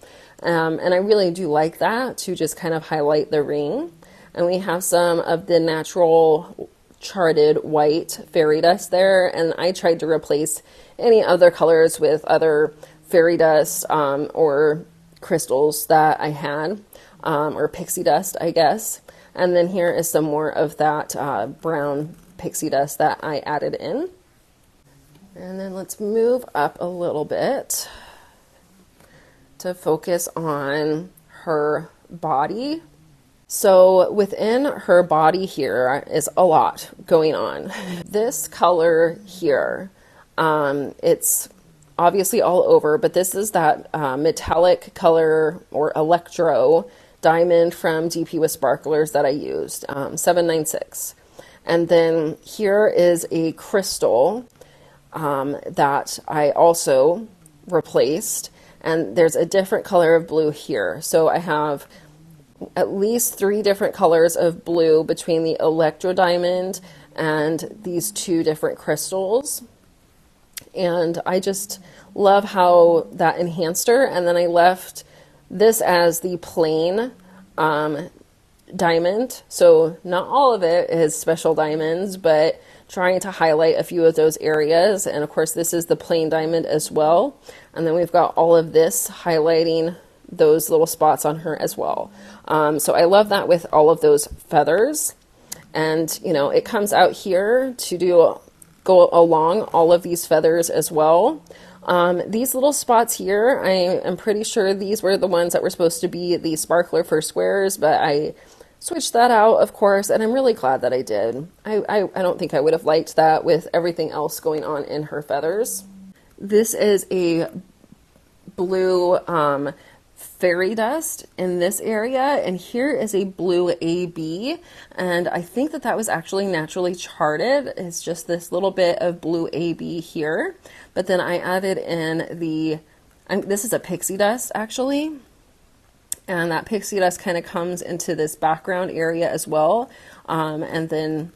And I really do like that to just kind of highlight the ring. And we have some of the natural charted white fairy dust there, and I tried to replace any other colors with other fairy dust or crystals that I had, or pixie dust, I guess. And then here is some more of that brown pixie dust that I added in. And then let's move up a little bit to focus on her body. So within her body here is a lot going on. This color here, it's obviously all over, but this is that metallic color or electro diamond from DP with Sparklers that I used, 796. And then here is a crystal that I also replaced, and there's a different color of blue here. So I have at least 3 different colors of blue between the electro diamond and these 2 different crystals. And I just love how that enhanced her. And then I left this as the plain diamond. So not all of it is special diamonds, but trying to highlight a few of those areas. And of course, this is the plain diamond as well. And then we've got all of this highlighting those little spots on her as well. So I love that with all of those feathers. And, you know, it comes out here to go along all of these feathers as well. These little spots here, I am pretty sure these were the ones that were supposed to be the sparkler for squares, but I switched that out, of course, and I'm really glad that I did. I don't think I would have liked that with everything else going on in her feathers. This is a blue fairy dust in this area, and here is a blue AB, and I think that that was actually naturally charted. It's just this little bit of blue AB here, but then I added in this is a pixie dust actually, and that pixie dust kind of comes into this background area as well, and then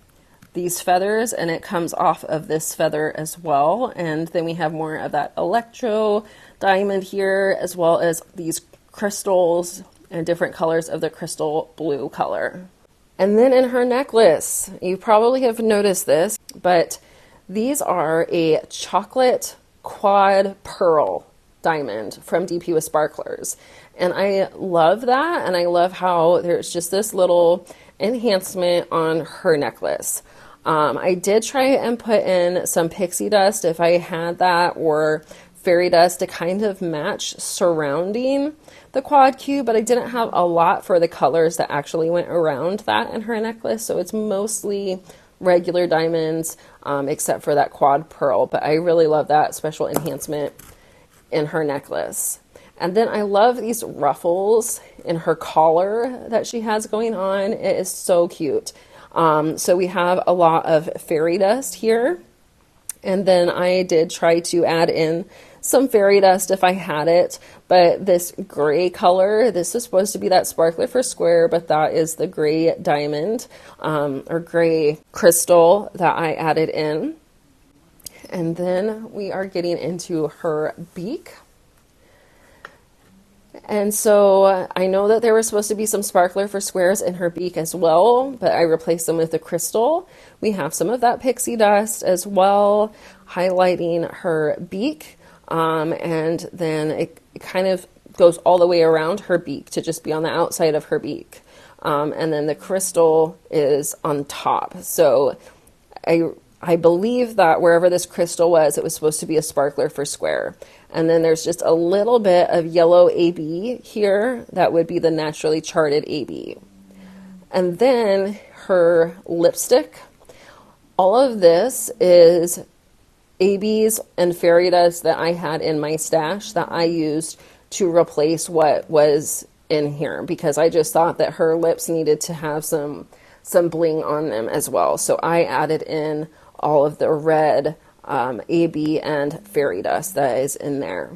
these feathers, and it comes off of this feather as well, and then we have more of that electro diamond here, as well as these crystals and different colors of the crystal blue color. And then in her necklace, you probably have noticed this, but these are a chocolate quad pearl diamond from DP with Sparklers. And I love that, and I love how there's just this little enhancement on her necklace. I did try and put in some pixie dust if I had that, or fairy dust to kind of match surrounding the quad cube, but I didn't have a lot for the colors that actually went around that in her necklace, so it's mostly regular diamonds, except for that quad pearl, but I really love that special enhancement in her necklace. And then I love these ruffles in her collar that she has going on. It is so cute. So we have a lot of fairy dust here, and then I did try to add in some fairy dust if I had it, but this gray color, this is supposed to be that sparkler for square, but that is the gray diamond or gray crystal that I added in. And then we are getting into her beak. And so I know that there was supposed to be some sparkler for squares in her beak as well, but I replaced them with the crystal. We have some of that pixie dust as well, highlighting her beak. And then it kind of goes all the way around her beak to just be on the outside of her beak. And then the crystal is on top. So I believe that wherever this crystal was, it was supposed to be a sparkler for square. And then there's just a little bit of yellow AB here. That would be the naturally charted AB. And then her lipstick. All of this is ABs and fairy dust that I had in my stash that I used to replace what was in here, because I just thought that her lips needed to have some bling on them as well. So I added in all of the red AB and fairy dust that is in there.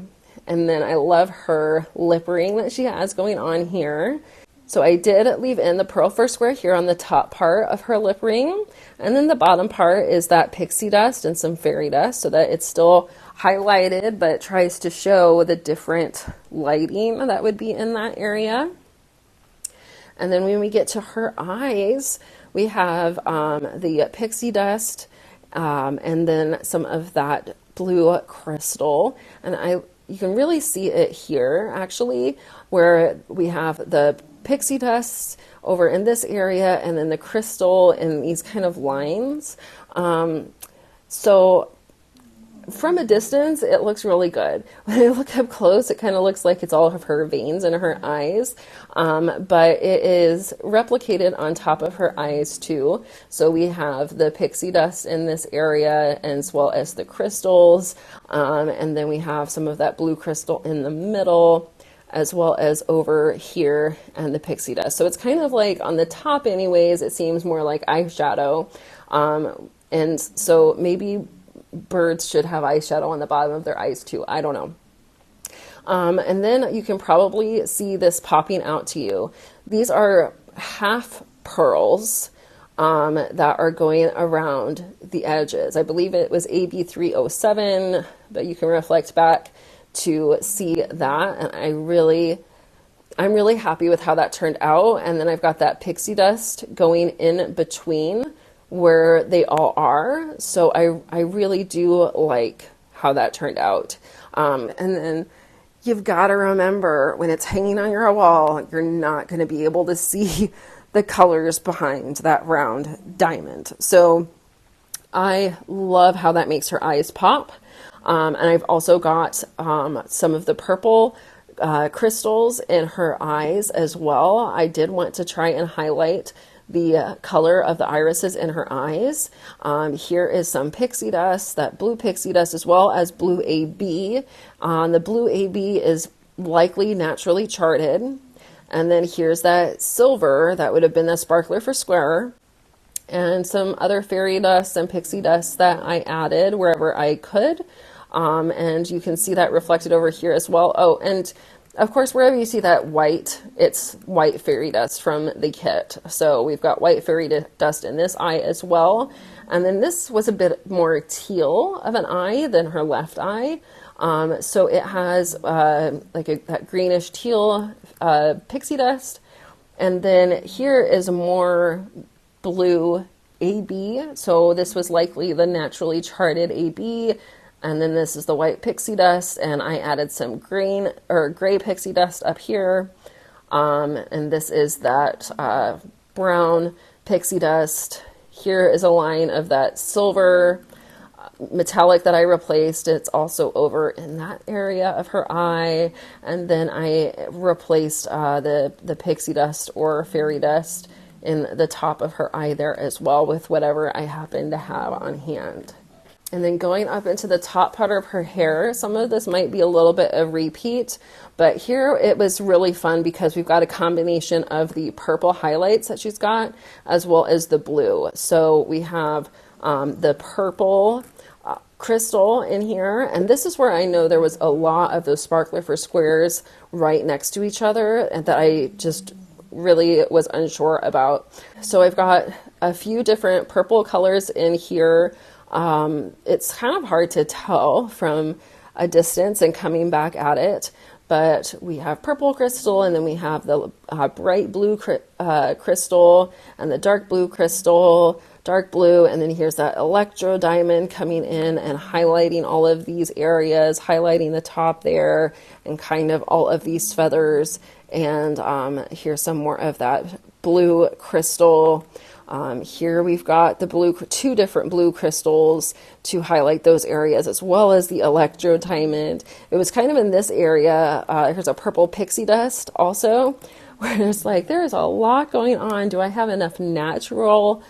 And then I love her lip ring that she has going on here. So I did leave in the pearl for square here on the top part of her lip ring. And then the bottom part is that pixie dust and some fairy dust so that it's still highlighted, but tries to show the different lighting that would be in that area. And then when we get to her eyes, we have the pixie dust and then some of that blue crystal. And you can really see it here, actually, where we have the pixie dust over in this area and then the crystal in these kind of lines. So from a distance, it looks really good. When I look up close, it kind of looks like it's all of her veins in her eyes, but it is replicated on top of her eyes too. So we have the pixie dust in this area as well as the crystals, and then we have some of that blue crystal in the middle, as well as over here and the pixie dust. So it's kind of like on the top anyways, it seems more like eyeshadow, and so maybe birds should have eyeshadow on the bottom of their eyes too. I don't know. And then you can probably see this popping out to you. These are half pearls that are going around the edges. I believe it was AB307, but you can reflect back to see that. And I'm really happy with how that turned out. And then I've got that pixie dust going in between where they all are. So I really do like how that turned out. And then you've got to remember, when it's hanging on your wall, you're not going to be able to see the colors behind that round diamond. So I love how that makes her eyes pop. And I've also got some of the purple crystals in her eyes as well. I did want to try and highlight the color of the irises in her eyes. Here is some pixie dust, that blue pixie dust, as well as blue AB. The blue AB is likely naturally charted. And then here's that silver, that would have been the sparkler for square. And some other fairy dust and pixie dust that I added wherever I could. And you can see that reflected over here as well. Oh, and of course, wherever you see that white, it's white fairy dust from the kit. So we've got white fairy dust in this eye as well. And then this was a bit more teal of an eye than her left eye. So it has that greenish teal pixie dust. And then here is more blue AB. So this was likely the naturally charted AB. And then this is the white pixie dust, and I added some green or gray pixie dust up here. And this is that brown pixie dust. Here is a line of that silver metallic that I replaced. It's also over in that area of her eye. And then I replaced the pixie dust or fairy dust in the top of her eye there as well with whatever I happen to have on hand. And then going up into the top part of her hair, some of this might be a little bit of repeat, but here it was really fun because we've got a combination of the purple highlights that she's got as well as the blue. So we have the purple crystal in here, and this is where I know there was a lot of those sparkler for squares right next to each other and that I just really was unsure about. So I've got a few different purple colors in here. It's kind of hard to tell from a distance and coming back at it, but we have purple crystal, and then we have the bright blue crystal and the dark blue crystal, dark blue, and then here's that electro diamond coming in and highlighting all of these areas, highlighting the top there and kind of all of these feathers. And here's some more of that blue crystal. Here we've got the two different blue crystals to highlight those areas, as well as the electro diamond. It was kind of in this area. Here's a purple pixie dust also, where it's like, there's a lot going on. Do I have enough natural,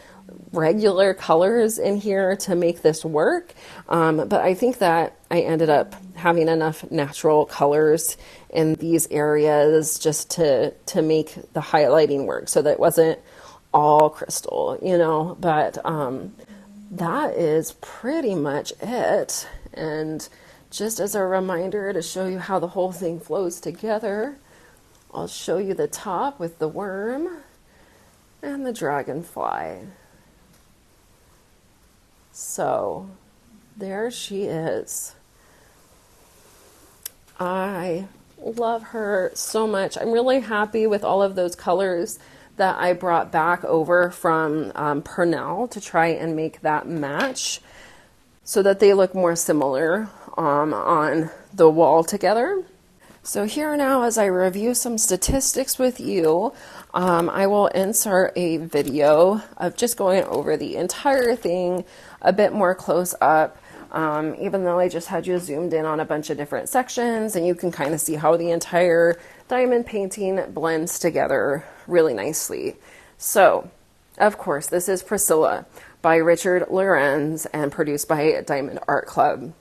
regular colors in here to make this work? But I think that I ended up having enough natural colors in these areas just to make the highlighting work, so that it wasn't all crystal, but that is pretty much it. And just as a reminder to show you how the whole thing flows together, I'll show you the top with the worm and the dragonfly. So there she is. I love her so much. I'm really happy with all of those colors that I brought back over from Purnell to try and make that match so that they look more similar on the wall together. So here now, as I review some statistics with you, I will insert a video of just going over the entire thing a bit more close up, even though I just had you zoomed in on a bunch of different sections, and you can kind of see how the entire diamond painting blends together really nicely. So, of course, this is Priscilla by Richard Lorenz and produced by Diamond Art Club.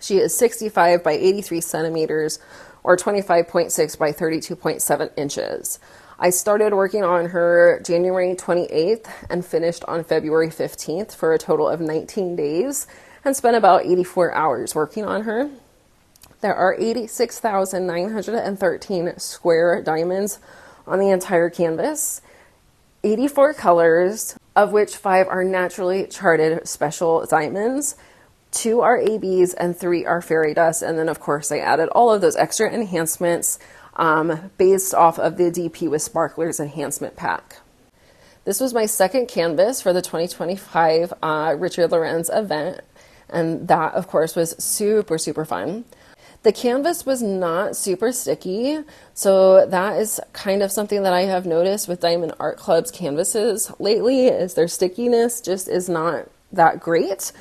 She is 65 by 83 centimeters or 25.6 by 32.7 inches. I started working on her January 28th and finished on February 15th for a total of 19 days and spent about 84 hours working on her. There are 86,913 square diamonds on the entire canvas, 84 colors, of which 5 are naturally charted special diamonds, 2 are ABs, and 3 are fairy dust. And then, of course, I added all of those extra enhancements based off of the DP with Sparklers Enhancement Pack. This was my second canvas for the 2025 Richard Lorenz event, and that, of course, was super, super fun. The canvas was not super sticky, so that is kind of something that I have noticed with Diamond Art Club's canvases lately, is their stickiness just is not that great.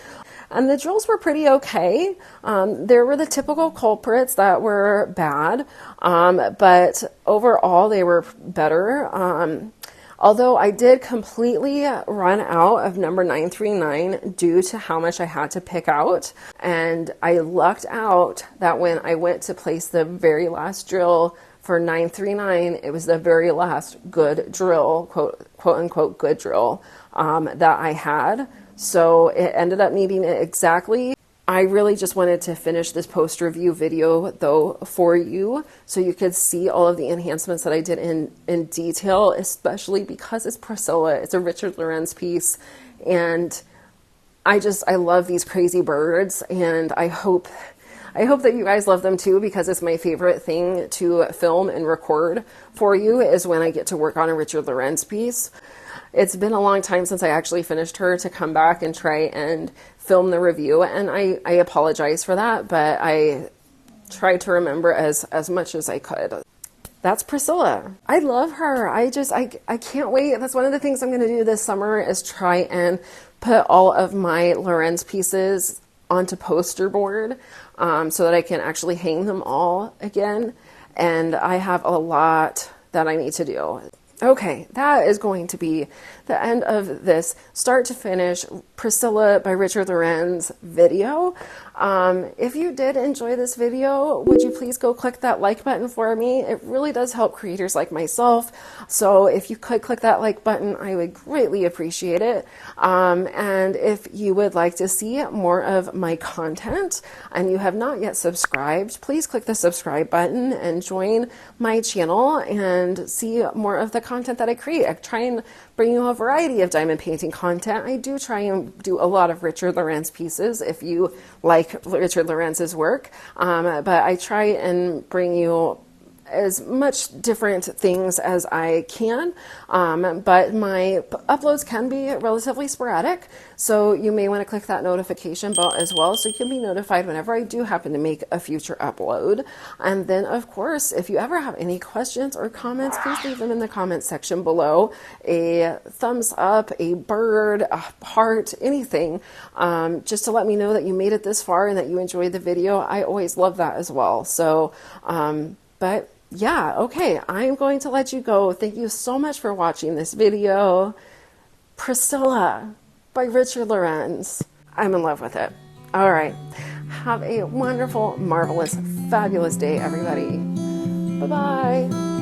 And the drills were pretty okay. There were the typical culprits that were bad, but overall they were better. Although I did completely run out of number 939 due to how much I had to pick out. And I lucked out that when I went to place the very last drill for 939, it was the very last good drill, quote unquote good drill, that I had. So it ended up needing it exactly. I really just wanted to finish this post review video though for you so you could see all of the enhancements that I did in detail, especially because it's Priscilla. It's a Richard Lorenz piece, and I love these crazy birds, and I hope that you guys love them too, because it's my favorite thing to film and record for you is when I get to work on a Richard Lorenz piece. It's been a long time since I actually finished her to come back and try and film the review, and I apologize for that, but I tried to remember as much as I could. That's Priscilla. I love her. I can't wait. That's one of the things I'm going to do this summer is try and put all of my Lorenz pieces onto poster board so that I can actually hang them all again, and I have a lot that I need to do. Okay, that is going to be the end of this start to finish Priscilla by Richard Lorenz video. If you did enjoy this video, would you please go click that like button for me? It really does help creators like myself. So if you could click that like button, I would greatly appreciate it. And if you would like to see more of my content and you have not yet subscribed, please click the subscribe button and join my channel and see more of the content that I create. I try and bring you a variety of diamond painting content. I do try and do a lot of Richard Lorenz pieces if you like Richard Lorenz's work, but I try and bring you as much different things as I can, but my uploads can be relatively sporadic, so you may want to click that notification bell as well so you can be notified whenever I do happen to make a future upload. And then of course, if you ever have any questions or comments, please leave them in the comments section below. A thumbs up, a bird, a heart, anything, just to let me know that you made it this far and that you enjoyed the video. I always love that as well. So but yeah, okay, I'm going to let you go. Thank you so much for watching this video. Priscilla by Richard Lorenz. I'm in love with it. All right, have a wonderful, marvelous, fabulous day, everybody. Bye-bye.